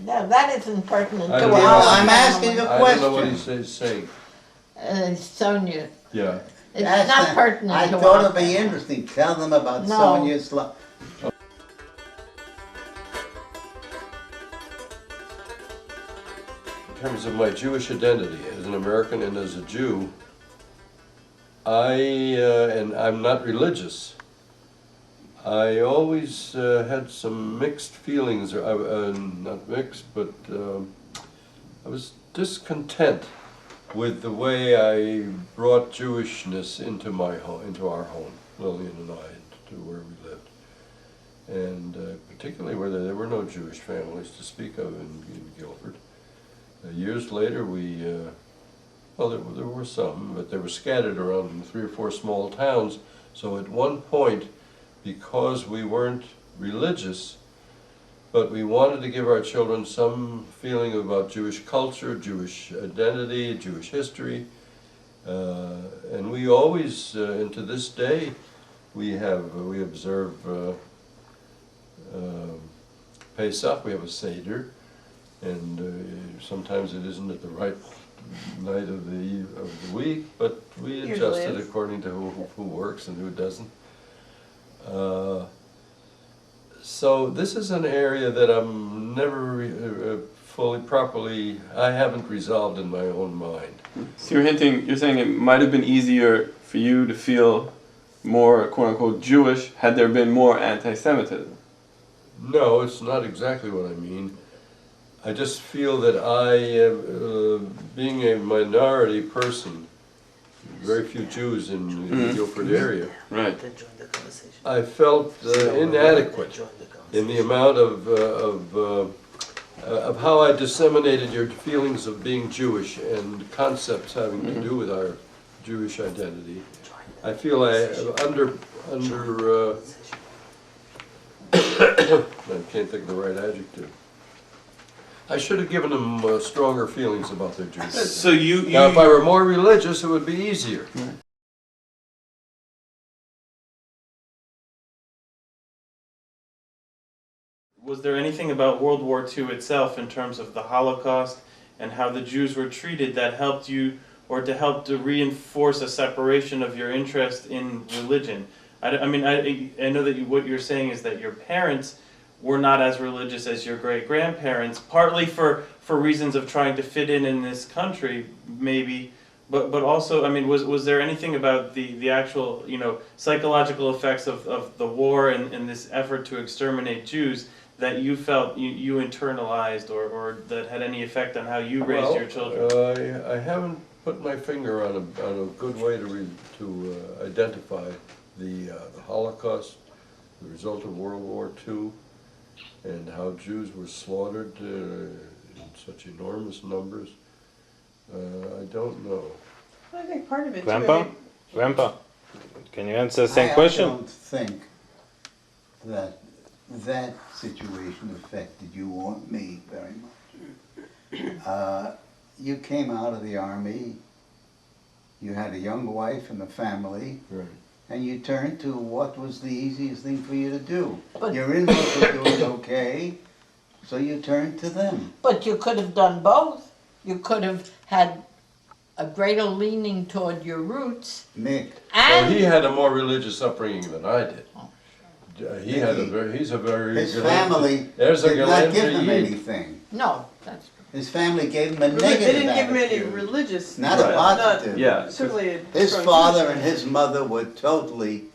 No, that isn't pertinent I to don't know. our I'm asking family. a I don't know what question. he's saying. Sonia, Yeah. it's That's not pertinent I to thought our it'd be family. interesting. Tell them about No. Sonia's life. In terms of my Jewish identity as an American and as a Jew, and I'm not religious, I always had some mixed feelings, not mixed, but I was discontent with the way I brought Jewishness into my home, into our home, Lillian and I, to where we lived. And particularly where there were no Jewish families to speak of in Guilford. Years later, well, there were some, but they were scattered around in 3 or 4 small towns. So at one point, because we weren't religious, but we wanted to give our children some feeling about Jewish culture, Jewish identity, Jewish history, and we always, and to this day, we observe Pesach. We have a Seder. And sometimes it isn't at the right night of the week, but we adjust it according to who works and who doesn't. So this is an area that I'm never I haven't resolved in my own mind. So you're saying it might have been easier for you to feel more quote-unquote Jewish had there been more anti-Semitism. No, it's not exactly what I mean. I just feel that being a minority person, very few Jews in the Guilford area, Right. I felt inadequate in the amount of how I disseminated your feelings of being Jewish and concepts having to do with our Jewish identity. I feel I can't think of the right adjective. I should have given them stronger feelings about their Jewish identity. So Now, if I were more religious, it would be easier. Was there anything about World War II itself in terms of the Holocaust and how the Jews were treated that helped you, or to help to reinforce a separation of your interest in religion? I know that what you're saying is that your parents were not as religious as your great-grandparents, partly for reasons of trying to fit in this country, maybe, but also, I mean, was there anything about the actual, psychological effects of the war and this effort to exterminate Jews that you felt you internalized, or that had any effect on how you raised your children? I haven't put my finger on a good way to identify the Holocaust, the result of World War II, and how Jews were slaughtered in such enormous numbers. I don't know. I think part of it Grandpa, can you answer the same question? I don't think that situation affected you or me very much. You came out of the army, you had a young wife and a family, Right. and you turned to what was the easiest thing for you to do. But- Your in-laws were doing okay, so you turned to them. But you could have done both. You could have had a greater leaning toward your roots Mick, Well, and he had a more religious upbringing than I did. He's a very his good- family There's a did not give him Galanter anything. no, that's true. His family gave him a They negative didn't give him any attitude, religious. not a Right. positive. Yeah. Certainly a His strong father Jewish and family. his mother were totally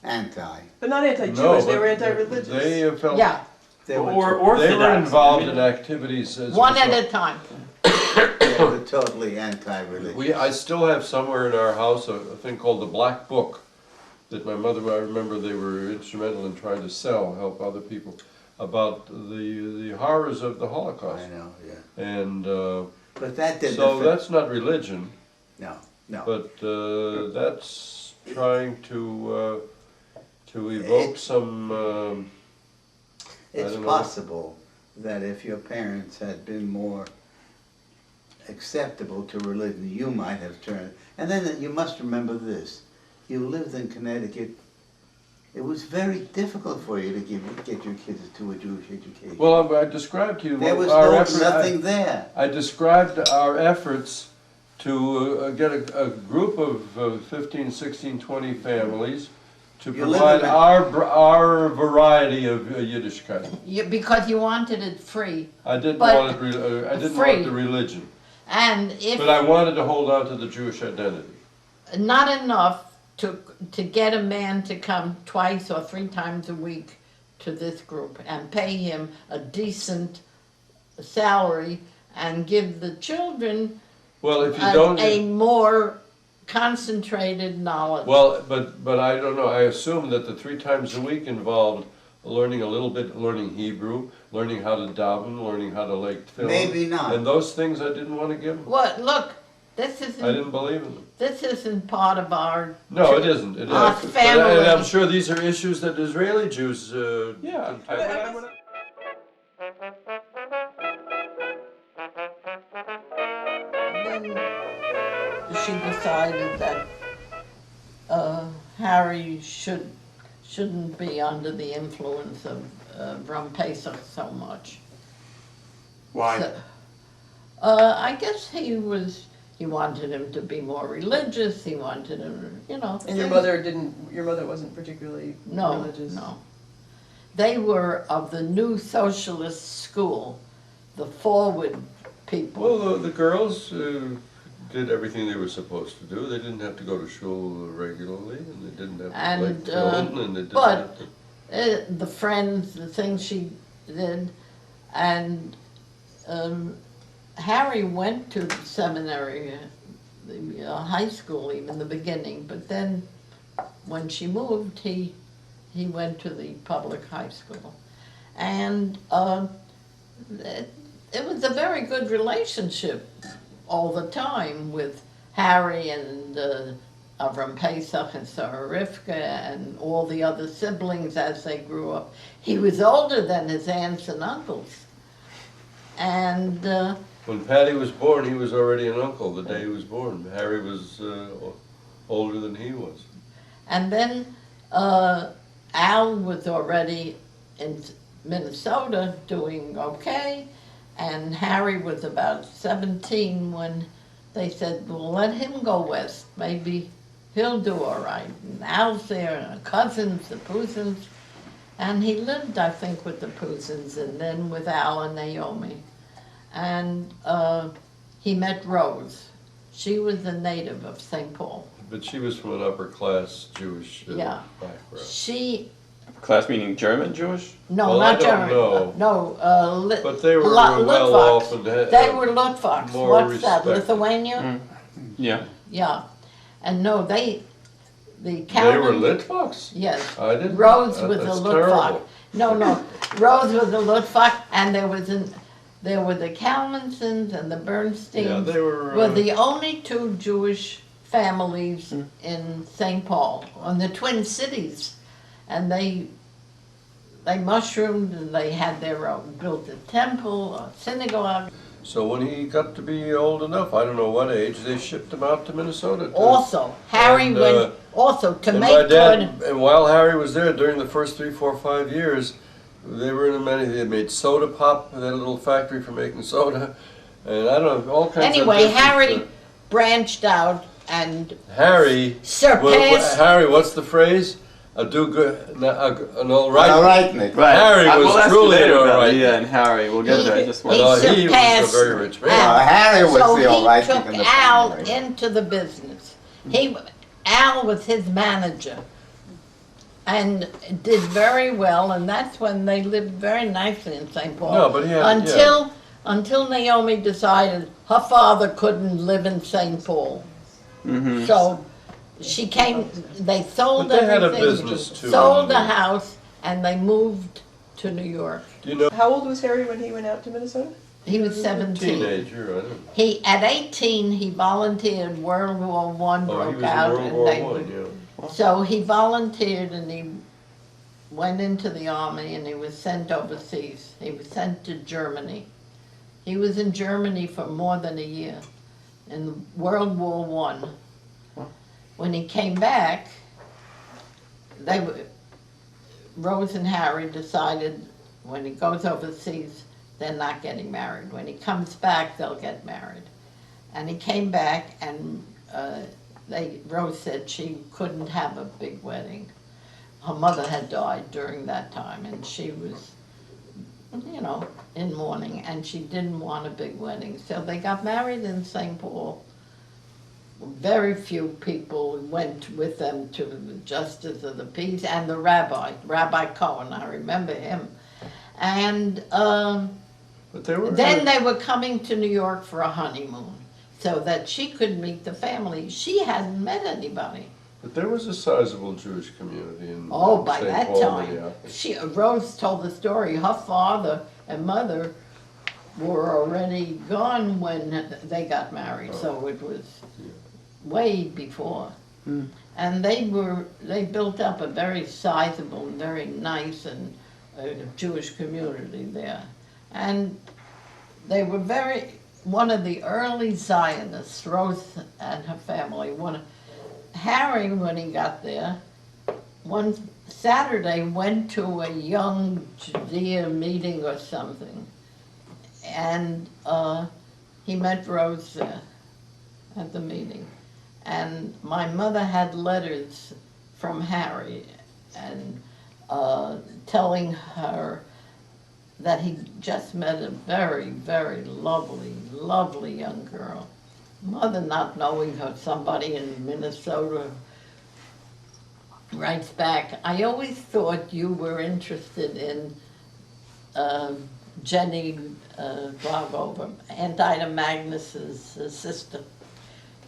anti. But not anti-Jewish, No, they were but anti-religious. They felt Yeah, They were, Or they were Orthodox. involved in activities as one a at result. a time. they were totally anti-religious. I still have somewhere in our house a thing called the Black Book that my mother, I remember they were instrumental in trying to help other people, about the horrors of the Holocaust. I know, yeah. And But that didn't so affect, that's not religion, no, no. but that's trying to evoke some, It's don't know. possible that if your parents had been more acceptable to religion, you might have turned. And then you must remember this. You lived in Connecticut it was very difficult for you to get your kids to a Jewish education. Well, I described to you There was our effort. nothing there. I described our efforts to get a group of 15, 16, 20 families to You provide live in our variety of Yiddishkeit. Because you wanted it free. I didn't But want it. I didn't free. want the religion, And if but I wanted to hold on to the Jewish identity. not enough to get a man to come twice or three times a week to this group and pay him a decent salary and give the children Well, if you don't. a more concentrated knowledge. Well, but I don't know. I assume that the 3 times a week involved learning a little bit, learning Hebrew, learning how to daven, learning how to like film. Maybe not. And those things I didn't want to give them. What? Look, this I isn't didn't believe in them. this isn't part of our. No, it isn't. It Our isn't. family. And I'm sure these are issues that Israeli Jews. Yeah. contend. Then she decided that Harry shouldn't be under the influence of Rum Pesach so much. Why? So, I guess he wanted him to be more religious. He wanted him, And your things- mother wasn't particularly No, religious. no. They were of the new socialist school, the forward people. Well, the girls did everything they were supposed to do. They didn't have to go to shul regularly, and they didn't have to And, like film, and they didn't but- have to. The friends, the things she did, and Harry went to the seminary, the high school, even the beginning. But then, when she moved, he went to the public high school, and it was a very good relationship all the time with Harry and Avram Pesach and Sarah Rivka and all the other siblings as they grew up. He was older than his aunts and uncles. And When Patty was born, he was already an uncle the day he was born. Harry was older than he was. and then Al was already in Minnesota doing okay, and Harry was about 17 when they said, well, let him go west, maybe he'll do all right. And Al's there, and cousins, the Pousins, and he lived, I think, with the Pousins, and then with Al and Naomi. And he met Rose. She was a native of St. Paul. But she was from an upper class Jewish Yeah. background. She, Class meaning German Jewish? no, Well, not I don't German. know. No, But they were Lu- well Lutvaks. off and had They were Lutvaks. more What's that, respect. Lithuania? Yeah. Yeah. And no, the They count. were Litvaks? Yes. I didn't. Rose was a that's Lutvak. terrible. No, Rose was a Lutvak, and there were the Kalmansons and the Bernsteins. Yeah, they were. The only two Jewish families in St. Paul, on the Twin Cities, and they mushroomed and they had their own, built a temple, a synagogue. So when he got to be old enough, I don't know what age, they shipped him out to Minnesota. Also, Harry And, went also to and make my dad, good. and while Harry was there during the first 3, 4, 5 years, they were in they made soda pop, they had a little factory for making soda, and I don't know, all kinds Anyway, of different, Harry branched out and Harry, surpassed. Harry, what's the phrase? A do good, an all right. All right, Nick. Right. Harry was we'll ask you truly later an about alright. Leah and Harry. We'll get there. I just want He Well, he was surpassed a very rich man. Al. Harry was So the all right he thing took in the Al family. into the business. Al was his manager and did very well, and that's when they lived very nicely in St. Paul. No, but he had, until Naomi decided her father couldn't live in St. Paul. Mm-hmm. So she came, they sold But they had a everything, business too. sold the house, and they moved to New York. Do you know, How old was Harry when he went out to Minnesota? He was 17. teenager, I don't know. At 18, he volunteered. World War I Oh, he broke was out, in World and War they I, yeah. so he volunteered, and he went into the army, and he was sent overseas. He was sent to Germany. He was in Germany for more than a year in World War I. When he came back, Rose and Harry decided when he goes overseas, they're not getting married. When he comes back, they'll get married. And he came back, and Rose said she couldn't have a big wedding. Her mother had died during that time, and she was, you know, in mourning, and she didn't want a big wedding. So they got married in St. Paul. Very few people went with them to the Justice of the Peace and the Rabbi Cohen, I remember him. And But they were. then they were coming to New York for a honeymoon so that she could meet the family. She hadn't met anybody. But there was a sizable Jewish community in Oh, by St. that Paul, time, Minneapolis. Rose told the story. Her father and mother were already gone when they got married, so it was way before. And they built up a very sizable, very nice and Jewish community there. And they were one of the early Zionists, Rose and her family. Harry, when he got there, one Saturday went to a young Judea meeting or something, and he met Rose there at the meeting. And my mother had letters from Harry and telling her that he just met a very, very lovely, lovely young girl. Mother, not knowing her, somebody in Minnesota, writes back, I always thought you were interested in Jenny Blagover, Aunt Ida Magnus's sister.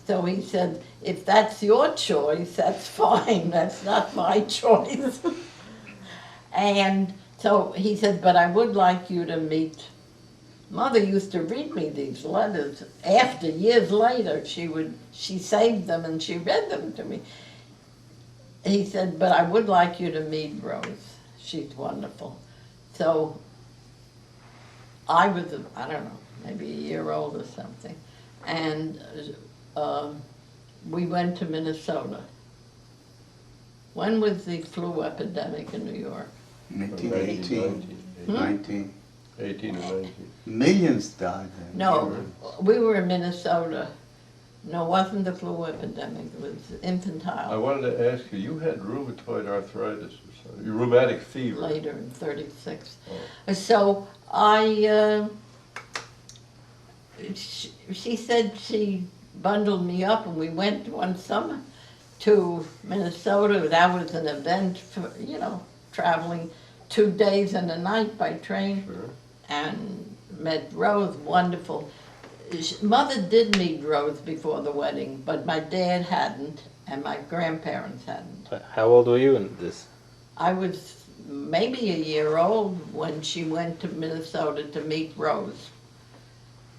So he said, if that's your choice, that's fine, that's not my choice. And so he said, but I would like you to meet. Mother used to read me these letters. After, years later, she saved them and she read them to me. He said, but I would like you to meet Rose. She's wonderful. So I was, I don't know, maybe a year old or something. And we went to Minnesota. When was the flu epidemic in New York? 1918. 19. 18 and 19. Millions died then. No, we were in Minnesota. No, it wasn't the flu epidemic, it was I infantile, wanted to ask you, you had rheumatoid arthritis or something, rheumatic fever. later in 36. Oh. So she said she bundled me up and we went one summer to Minnesota. That was an event for, you know, traveling 2 days and a night by train. Sure. And met Rose, wonderful. Mother did meet Rose before the wedding, but my dad hadn't, and my grandparents hadn't. How old were you in this? I was maybe a year old when she went to Minnesota to meet Rose.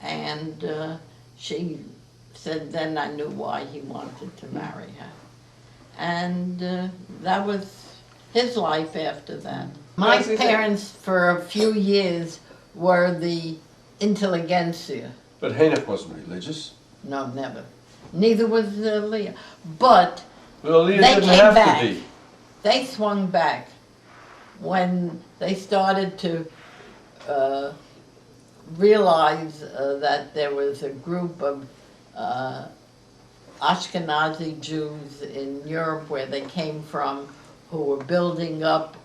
And she said then I knew why he wanted to marry her. And that was his life after that. My parents, for a few years, were the intelligentsia. But Henoch wasn't religious. No, never. Neither was Leah. But Well, Leah they didn't came have back. to be. They swung back when they started to realize that there was a group of Ashkenazi Jews in Europe where they came from who were building up,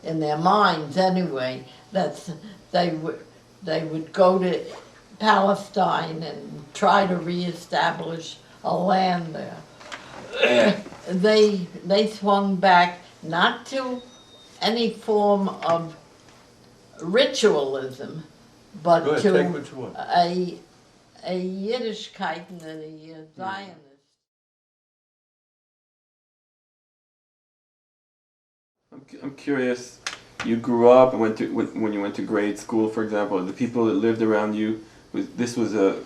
in their minds anyway, that they would go to Palestine and try to reestablish a land there. They swung back not to any form of ritualism, but Go ahead, to take what you want. a Yiddishkeit and a Zionist. I'm curious. You grew up and when you went to grade school, for example. The people that lived around you, this was a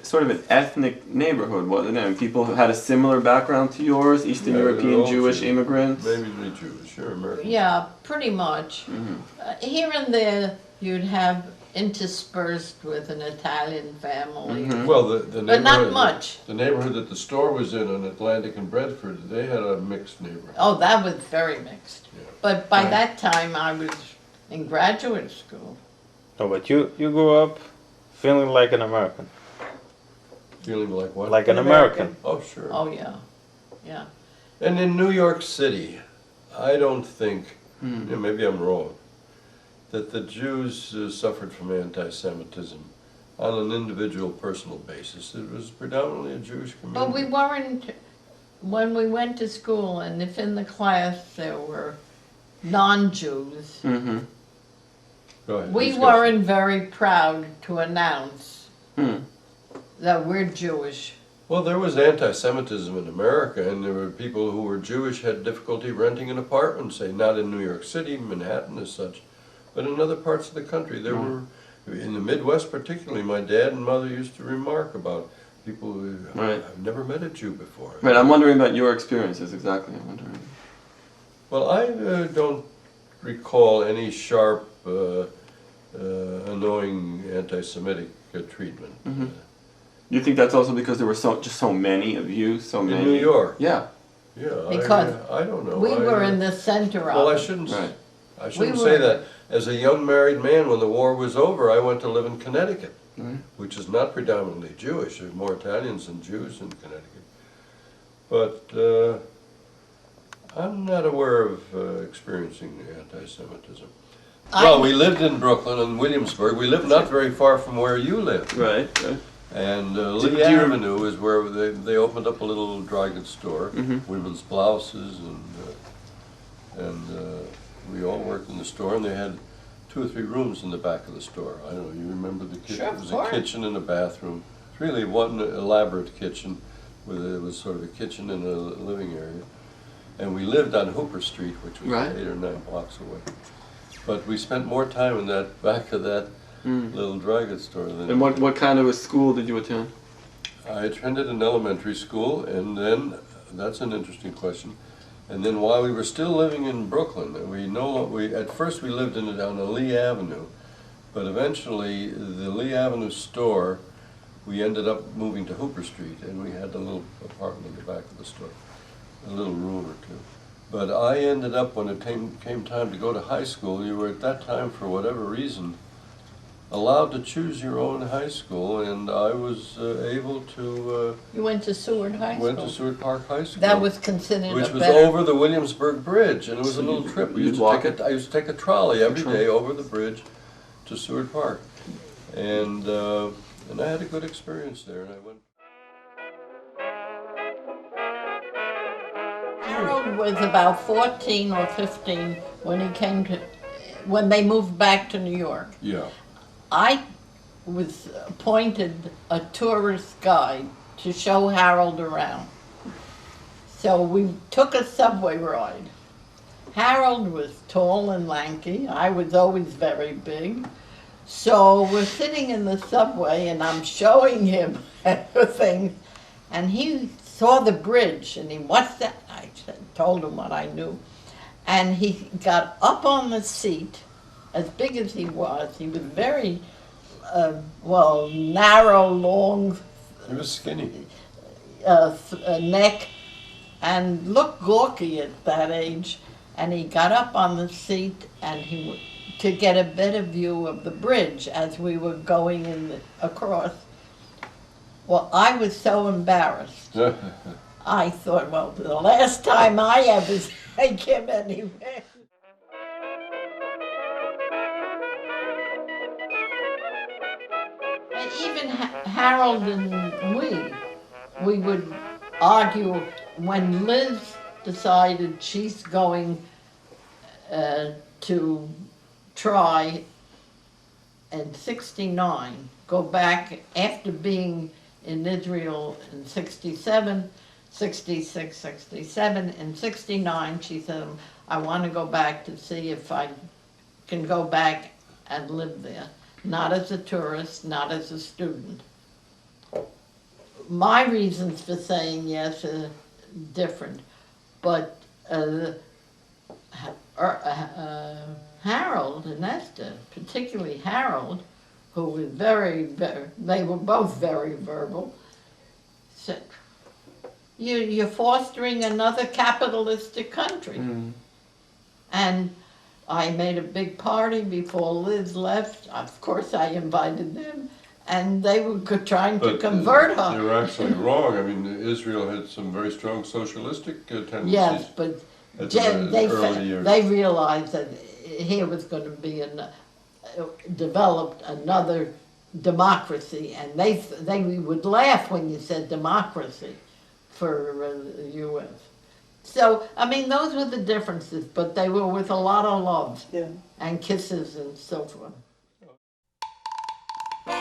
sort of an ethnic neighborhood, wasn't it? And people who had a similar background to yours, Eastern Yeah, they were European all Jewish Jews. immigrants. Maybe the Jewish, sure, American. Yeah, pretty much. Mhm. Here and there, you'd have interspersed with an Italian family. Mhm. Well, the But not neighborhood, much. the neighborhood that the store was in on Atlantic and Bedford, they had a mixed neighborhood. Oh, that was very mixed. Yeah. But by Right. that time, I was in graduate school. No, but you grew up feeling like an American, Feeling like what? like an An American. American. Oh, sure. Oh, yeah, yeah. And in New York City, I don't think, Hmm. yeah, maybe I'm wrong, that the Jews suffered from anti-Semitism on an individual personal basis. It was predominantly a Jewish community. But we weren't, when we went to school, and if in the class there were non-Jews, Mm-hmm. Go ahead, we discuss. weren't very proud to announce Hmm. that we're Jewish. Well, there was anti-Semitism in America, and there were people who were Jewish had difficulty renting an apartment, say, not in New York City, Manhattan as such, but in other parts of the country. There were, in the Midwest particularly, my dad and mother used to remark about people who, Right. I've never met a Jew before. Right, I'm wondering about your experiences exactly. I'm wondering. Well, I don't recall any sharp, annoying anti-Semitic treatment. Mhm. You think that's also because there were just so many of you, so In many? New York, Yeah. yeah. Because I don't know. We were in the center Well, of I it. shouldn't, Right. I shouldn't We say were- that. As a young married man, when the war was over, I went to live in Connecticut, Right. which is not predominantly Jewish. There's more Italians than Jews in Connecticut. But I'm not aware of experiencing anti-Semitism. Well, we lived in Brooklyn and Williamsburg. We lived not very far from where you lived. Right. Right. And Do Lee you rem- Avenue is where they opened up a little dry goods store, Mhm. women's blouses, and we all worked in the store, and they had 2 or 3 rooms in the back of the store. I don't know, you remember the kitchen? Sure, It of was course. a kitchen and a bathroom. It's really one elaborate kitchen, it was sort of a kitchen and a living area. And we lived on Hooper Street, which was Right. 8 or 9 blocks away. But we spent more time in that back of that Mm. little dry goods store than. And what kind of a school did you attend? I attended an elementary school, and then, that's an interesting question, and then while we were still living in Brooklyn, at first we lived on Lee Avenue, but eventually the Lee Avenue store, we ended up moving to Hooper Street, and we had a little apartment in the back of the store, a little room or two. But I ended up, when it came time to go to high school, you were at that time, for whatever reason, allowed to choose your own high school, and I was able to, You went to Seward High School. went to Seward Park High School. That was considered which a was better. over the Williamsburg Bridge, and it was a little trip. You'd walk I used to take a trolley every day over the bridge to Seward Park, and I had a good experience there. And I went. Harold was about 14 or 15 when they moved back to New York. Yeah. I was appointed a tourist guide to show Harold around. So we took a subway ride. Harold was tall and lanky. I was always very big. So we're sitting in the subway and I'm showing him things, and he saw the bridge and what's that? I told him what I knew. And he got up on the seat, as big as he was very, narrow, long He was skinny. neck, and looked gawky at that age. And he got up on the seat and to get a better view of the bridge as we were going across. Well, I was so embarrassed. I thought, well, the last time I ever take him anywhere. And even Harold and we would argue when Liz decided she's going to try in '69, go back after being in Israel in '67, '66, '67. In '69, she said, I want to go back to see if I can go back and live there. Not as a tourist, not as a student. My reasons for saying yes are different, but Harold and Esther, particularly Harold, who was they were both very verbal, said, you're fostering another capitalistic country. Mm. And I made a big party before Liz left. Of course, I invited them, and they were trying to But convert they her. were actually wrong. I mean, Israel had some very strong socialistic tendencies. Yes, but at they the early years. they realized that here was going to be developed another democracy, and they would laugh when you said democracy for the U.S. So, I mean, those were the differences, but they were with a lot of love Yeah. and kisses and so forth. It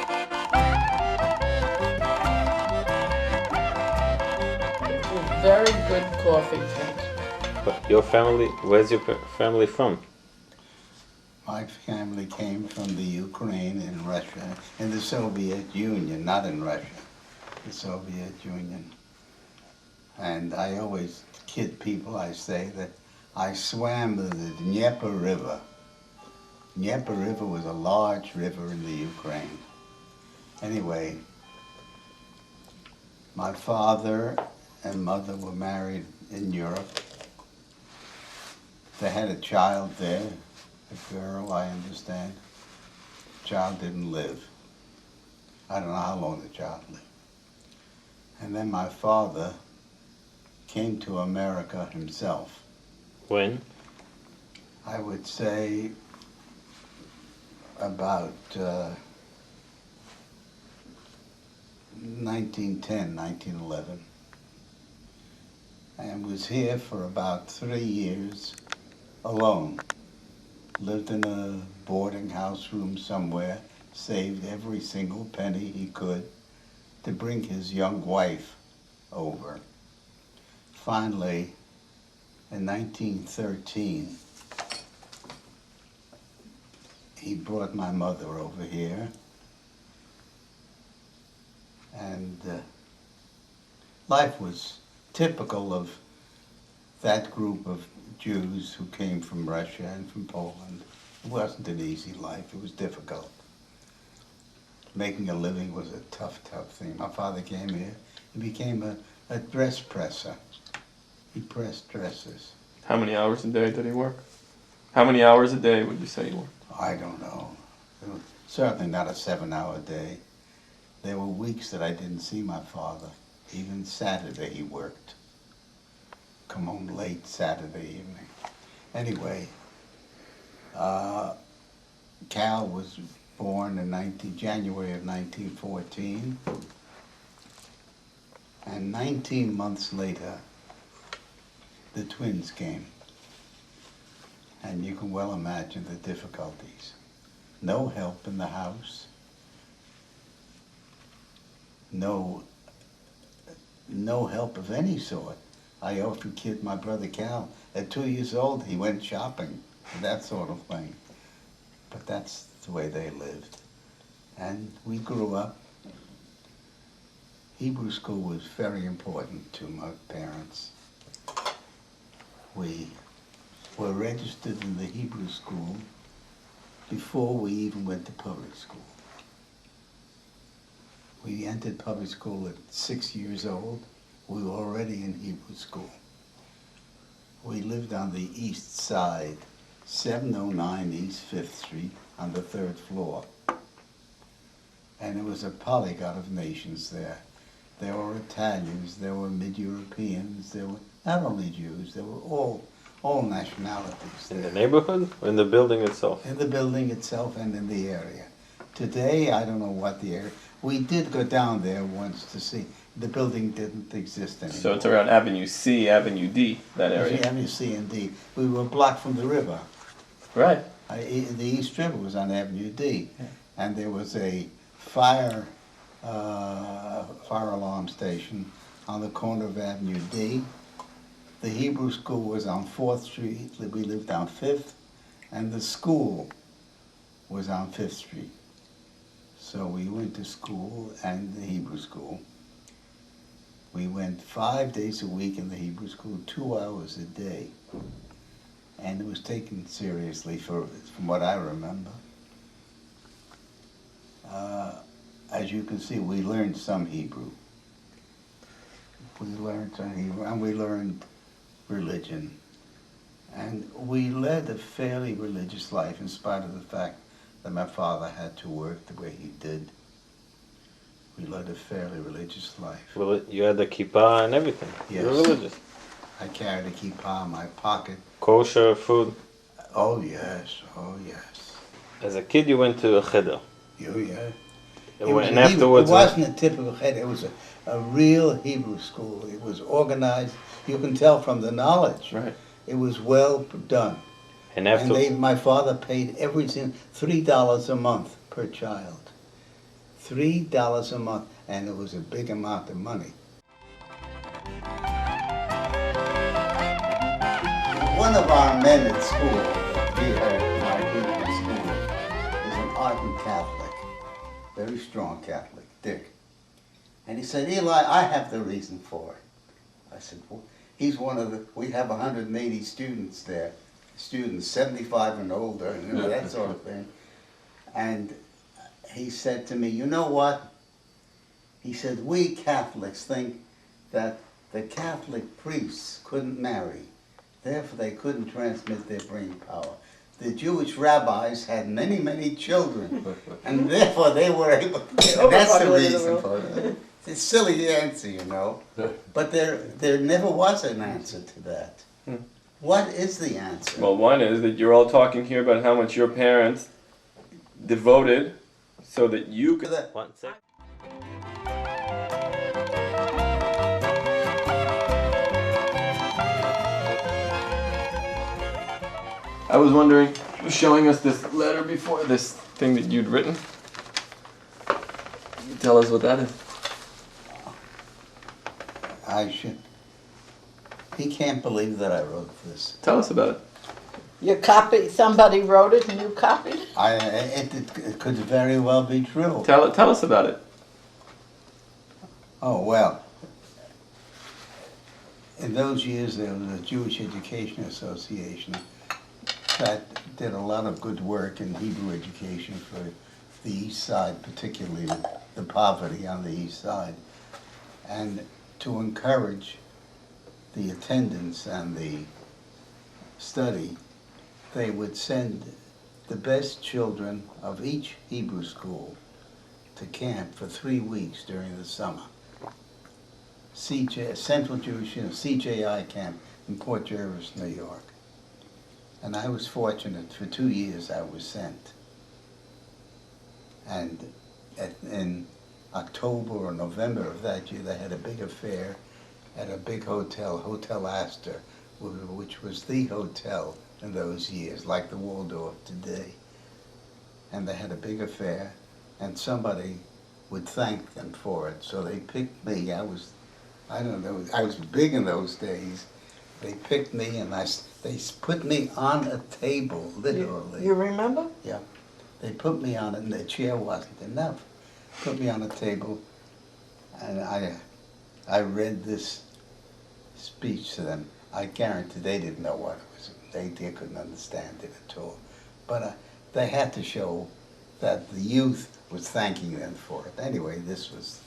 was very good coffee, thanks. But your family, where's your family from? My family came from the Ukraine and Russia, in the Soviet Union, not in Russia, the Soviet Union. And I always kid people, I say that I swam the Dnieper River. Dnieper River was a large river in the Ukraine. Anyway, my father and mother were married in Europe. They had a child there, a girl, I understand. The child didn't live. I don't know how long the child lived. And then my father came to America himself. When? I would say about 1910, 1911. And was here for about 3 years alone. Lived in a boarding house room somewhere, saved every single penny he could to bring his young wife over. Finally, in 1913, he brought my mother over here, and life was typical of that group of Jews who came from Russia and from Poland. It wasn't an easy life, it was difficult. Making a living was a tough, tough thing. My father came here, he became a dress presser. He pressed dresses. How many hours a day did he work? How many hours a day would you say he worked? I don't know. It was certainly not a 7-hour day. There were weeks that I didn't see my father. Even Saturday he worked. Come home late Saturday evening. Anyway, Cal was born in January of 1914. And 19 months later, the twins came. And you can well imagine the difficulties. No help in the house. No help of any sort. I often kid my brother Cal. At 2 years old, he went shopping, that sort of thing. But that's the way they lived. And we grew up. Hebrew school was very important to my parents. We were registered in the Hebrew school before we even went to public school. We entered public school at 6 years old. We were already in Hebrew school. We lived on the east side, 709 East 5th Street, on the 3rd floor. And it was a polyglot of nations there. There were Italians, there were mid-Europeans, there were not only Jews, there were all nationalities In there. the neighborhood or in the building itself? In the building itself and in the area. Today, I don't know what the area. We did go down there once to see. The building didn't exist anymore. So it's around Avenue C, Avenue D, that area. Avenue C and D. We were blocked from the river. Right. The East River was on Avenue D, and there was a fire alarm station on the corner of Avenue D. The Hebrew school was on 4th Street. We lived on 5th, and the school was on 5th Street. So we went to school and the Hebrew school. We went 5 days a week in the Hebrew school, 2 hours a day. and it was taken seriously from what I remember. As you can see, we learned some Hebrew. We learned some Hebrew, and we learned religion. And we led a fairly religious life in spite of the fact that my father had to work the way he did. We led a fairly religious life. Well, you had the kippah and everything. Yes. You're religious. I carried a kippah in my pocket. Kosher food. Oh yes, oh yes. As a kid, you went to a cheder. Oh yeah. And afterwards, it wasn't a typical cheder. It was a real Hebrew school. It was organized. You can tell from the knowledge. Right. It was well done. and after My father paid everything, $3 a month per child. $3 a month, and it was a big amount of money. One of our men at school, here at my Hebrew school, is an ardent Catholic, very strong Catholic, Dick. And he said, Eli, I have the reason for it. I said, well, he's one of the, we have 180 students there, students 75 and older, and that sort of thing. And he said to me, you know what? He said, we Catholics think that the Catholic priests couldn't marry. Therefore, they couldn't transmit their brain power. The Jewish rabbis had many, many children, and therefore they were able to. That's the reason for it. It's a silly answer, you know, but there never was an answer to that. What is the answer? Well, one is that you're all talking here about how much your parents devoted so that you could. 1 sec. I was wondering, you were showing us this letter before, this thing that you'd written. Can you tell us what that is? I should. He can't believe that I wrote this. Tell us about it. You copied, somebody wrote it and you copied it? It could very well be true. Tell us about it. Oh, well, in those years there was a Jewish Education Association that did a lot of good work in Hebrew education for the East Side, particularly the poverty on the East Side. And to encourage the attendance and the study, they would send the best children of each Hebrew school to camp for 3 weeks during the summer. Central Jewish CJI camp in Port Jervis, New York. And I was fortunate, for 2 years I was sent. And in October or November of that year, they had a big affair at a big hotel, Hotel Astor, which was the hotel in those years, like the Waldorf today. And they had a big affair, and somebody would thank them for it. So they picked me. I was big in those days. They picked me, and they put me on a table, literally. You remember? Yeah. They put me on it, and the chair wasn't enough. Put me on a table, and I read this speech to them. I guarantee they didn't know what it was. They couldn't understand it at all. But they had to show that the youth was thanking them for it. Anyway, this was...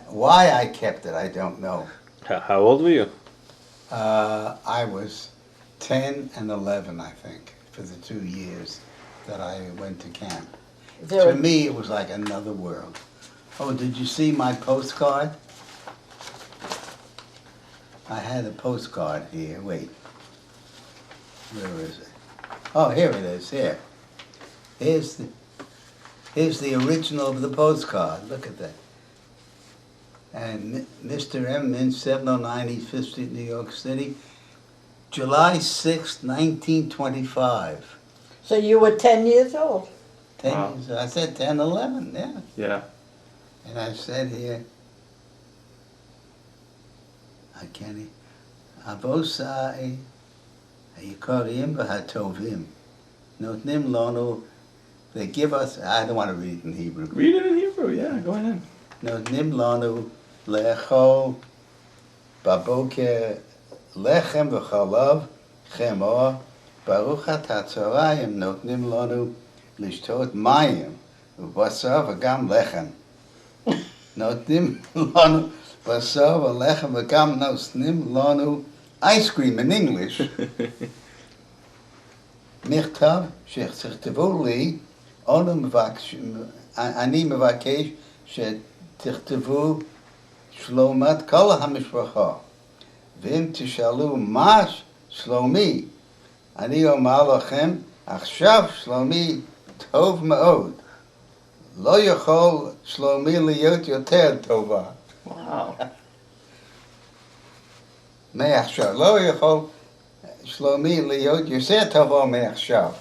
why I kept it, I don't know. How old were you? I was 10 and 11, I think, for the 2 years that I went to camp. To me, it was like another world. Oh, did you see my postcard? I had a postcard here. Wait. Where is it? Oh, here it is. Here. Here's the original of the postcard. Look at that. And Mr. M. Mintz, 709 East 5th Street, New York City, July 6, 1925. So you were 10 years old? 10 Wow. years. I said 10, 11, yeah. Yeah. And I said here, I can't, Avosai, Yikarim v'hatovim, notnim lonu, they give us, I don't want to read it in Hebrew. Read it in Hebrew, yeah, go ahead. Notnim lonu lechol baboker lechem v'chalav chemor ברוך אתה צהריים נותנים לנו לשתות מים ובשר וגם לחם. נותנים לנו בשר ולחם וגם נותנים לנו ice cream in English. מכתב שתכתבו לי, אני מבקש שתכתבו שלומת כל המשפחה. ואם תשאלו מה שלומי, אני אומר לכם, עכשיו שלומי טוב מאוד. לא יכול שלומי להיות יותר טובה. Wow. מעכשיו, לא יכול שלומי להיות יותר טובה מעכשיו.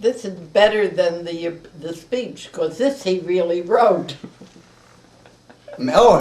This is better than the speech, because this he really wrote. Oh,